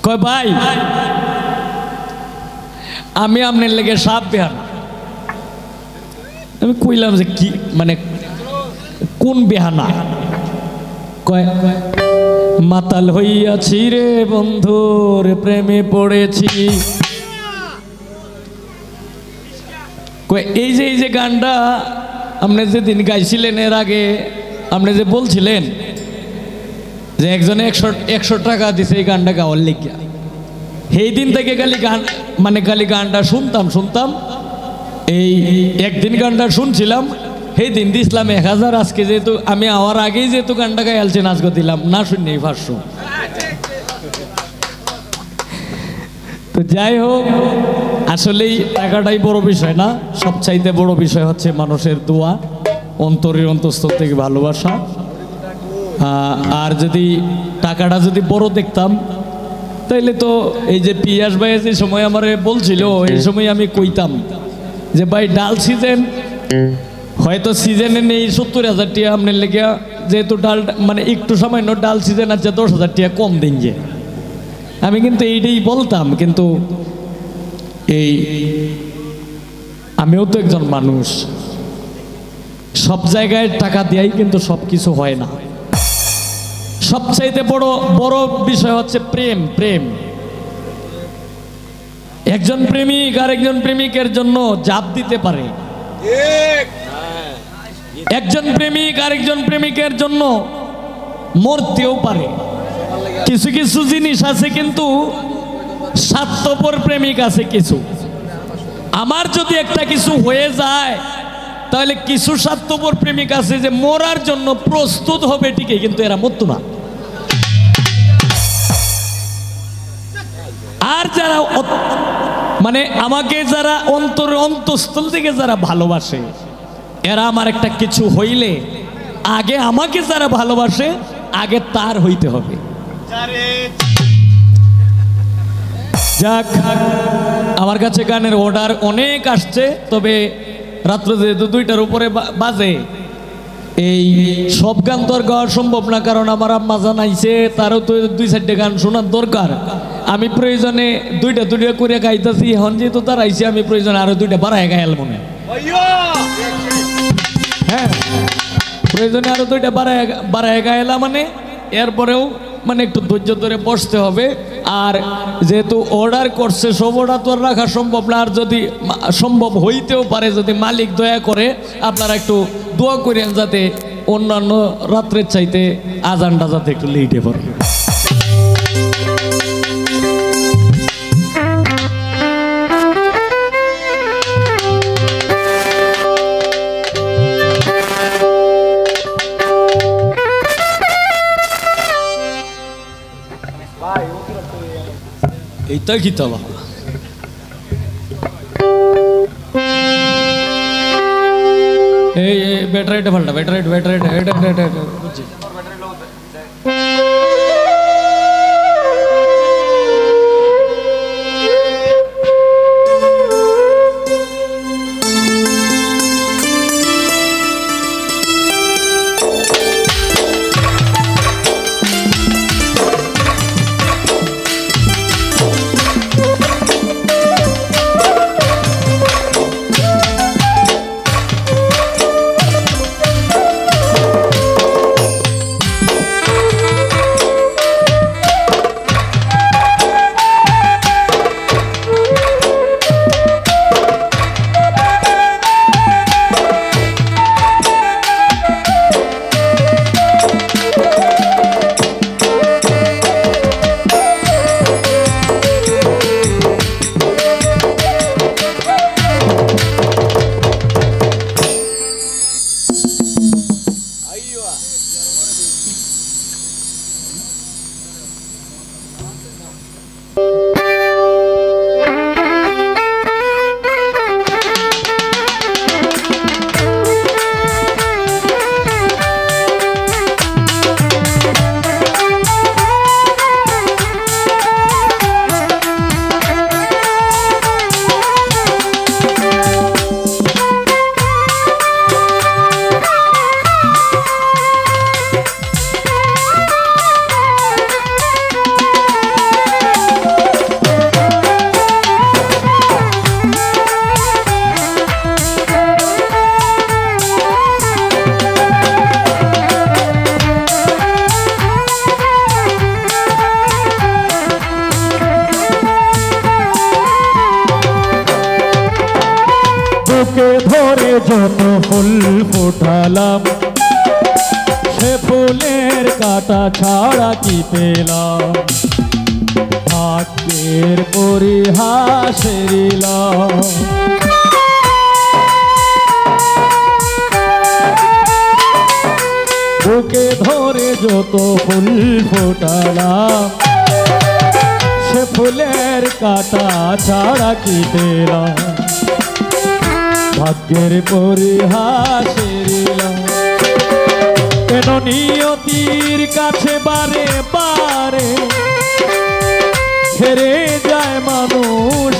কয় ভাই আমি আপনার লেগে সাপ বেহানা। আমি কইলাম যে কি মানে কোন বেহানা? কয় মাতাল হইয়াছি রে বন্ধুর প্রেমে পড়েছি। কয় এই যে গানটা আপনি যেদিন গাইছিলেন এর আগে আপনি যে বলছিলেন যে একজনে 100 টাকা দিছে এই গানটা গাওয়ার লিখিয়া, সেই দিন থেকে খালি গানটা শুনতাম। এই একদিন গানটা শুনছিলাম, সেই দিন দিছিলাম 1000। আজকে যেহেতু আমি আওয়ার আগেই যেহেতু গানটা গাইলছি নাচগো দিলাম না, শুনলেই 500। তো যাই হোক, আসলেই টাকাটাই বড় বিষয় না, সবচাইতে বড় বিষয় হচ্ছে মানুষের দোয়া, অন্তরের অন্তঃস্থল থেকে ভালোবাসা। আর যদি টাকাটা যদি বড় দেখতাম তাইলে তো এই যে পিয়াস ভাই যে সময় আমার বলছিল এই সময় আমি কইতাম যে ভাই ডাল সিজন হয়তো সিজনে নেই 70,000 টাকা আপনার লেগে, যেহেতু ডাল মানে একটু সামান্য ডাল সিজন আছে 10,000 টাকা কম দিন যে। আমি কিন্তু এইটাই বলতাম, কিন্তু এই আমিও তো একজন মানুষ, সব জায়গায় টাকা দিয়াই কিন্তু সব কিছু হয় না। সবচাইতে বড় বিষয় হচ্ছে প্রেম। একজন প্রেমিক আর একজন প্রেমিকের জন্য জাপ দিতে পারে, একজন প্রেমিক আর একজন প্রেমিকের জন্য মরতেও পারে। কিছু কিছু জিনিস আছে কিন্তু স্বার্থপর প্রেমিক আছে কিছু। আমার যদি একটা কিছু হয়ে যায় তাহলে কিছু স্বার্থপর প্রেমিক আছে যে মরার জন্য প্রস্তুত হবে ঠিকই, কিন্তু এরা মরতো না। আর যারা মানে আমাকে যারা অন্তঃস্থল থেকে যারা ভালোবাসে, এরা আমার একটা কিছু হইলে আগে আমাকে যারা ভালোবাসে আগে তার হইতে হবে। যাক, আমার কাছে গানের অর্ডার অনেক আসছে, তবে রাত্রে যেহেতু 2টার উপরে বাজে, এই সব গান তো আর গাওয়া সম্ভব না, কারণ আমার আম্মা জানাইছে তারও তো 2-4টে গান শোনার দরকার। আমি প্রয়োজনে 2টা করে গাইতেছি, এখন যেহেতু তার আইসে আমি প্রয়োজনে আরো 2টা বাড়ায় গাইল মনে। হ্যাঁ, প্রয়োজনে আরো 2টা বাড়ায় গাইলা মানে এরপরেও মানে একটু ধৈর্য ধরে বসতে হবে। আর যেহেতু অর্ডার করছে সব অর্ডার তো রাখা সম্ভব না, আর যদি সম্ভব হইতেও পারে যদি মালিক দয়া করে আপনারা একটু দোয়া করেন যাতে অন্যান্য রাত্রের চাইতে আজানটা যাতে একটু লেটে পড়ে। এইটা কি তো এই ব্যাটারিটা ফাল্টা, ব্যাটারিটা বুঝছি। বুকে ধরে যত ফুল ফোটালাম সে ফুলের কাটা ছাড়া কি পেলাম ভাগ্যের পরিহাসের বুকে ধরে যত ফুল ফোটালাম সে ফুলের কাটা ছাড়া কি পেলাম ভাগ্যের পরিহাসের কেন নিয়তির কাছে বারে বারে হেরে যায় মানুষ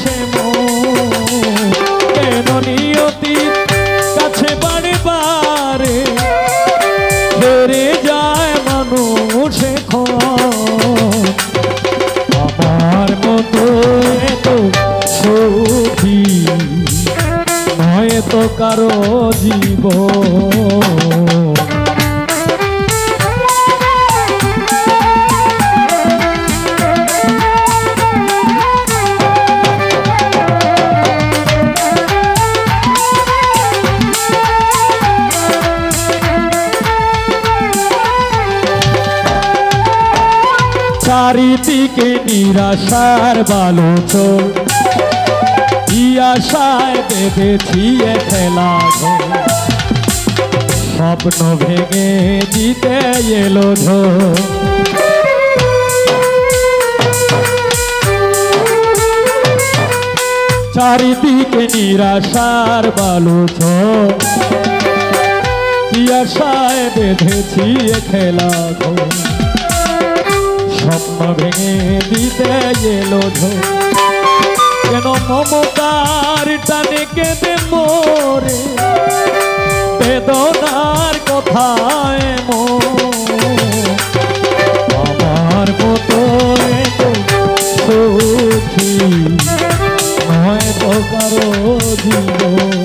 কেন নিয়তির কাছে বারে বারে হেরে যায় মানুষ আমার মতো এত সুখী নয় তো কারো জীবন চারিদিকে নিরাশার বালুচর আশায় বেঁধেছি খেলা স্বপ্ন ভেঙে দিতে এলো চারিদিকে নিরাশার বালুচর আশায় বেঁধেছি খেলা স্বপ্ন ভেঙে দিতে এলো কেন মমতার টানে কেঁদে মোরে বেদনার কথায় আমার মতো সুখী নয় তো কারো জীবন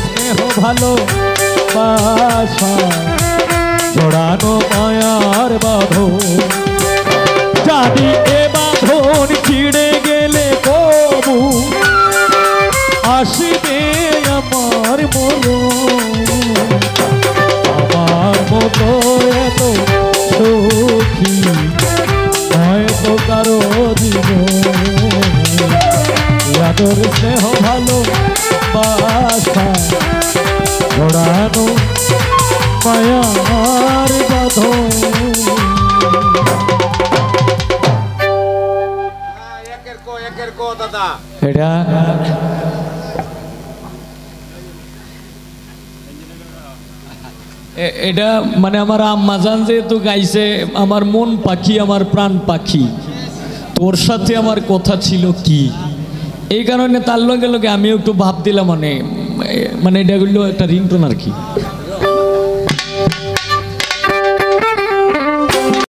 স্নেহ ভালো বাসা জড়ানো মায়ার বাঁধন যদি এ বাঁধন ছিঁড়ে গেলে কবু আসবে আমার মতো এত সুখী হয়তো কারো জীবন স্নেহ ভালো বাসা জড়ানো মায়ার বাঁধন এটা এটা মানে আমার আম্মা জান যেহেতু গাইছে আমার মন পাখি আমার প্রাণ পাখি তোর সাথে আমার কথা ছিল কি এই কারণে তার লগে লগে আমিও একটু ভাব দিলাম মানে এটা হলো একটা রিংটোন আর কি।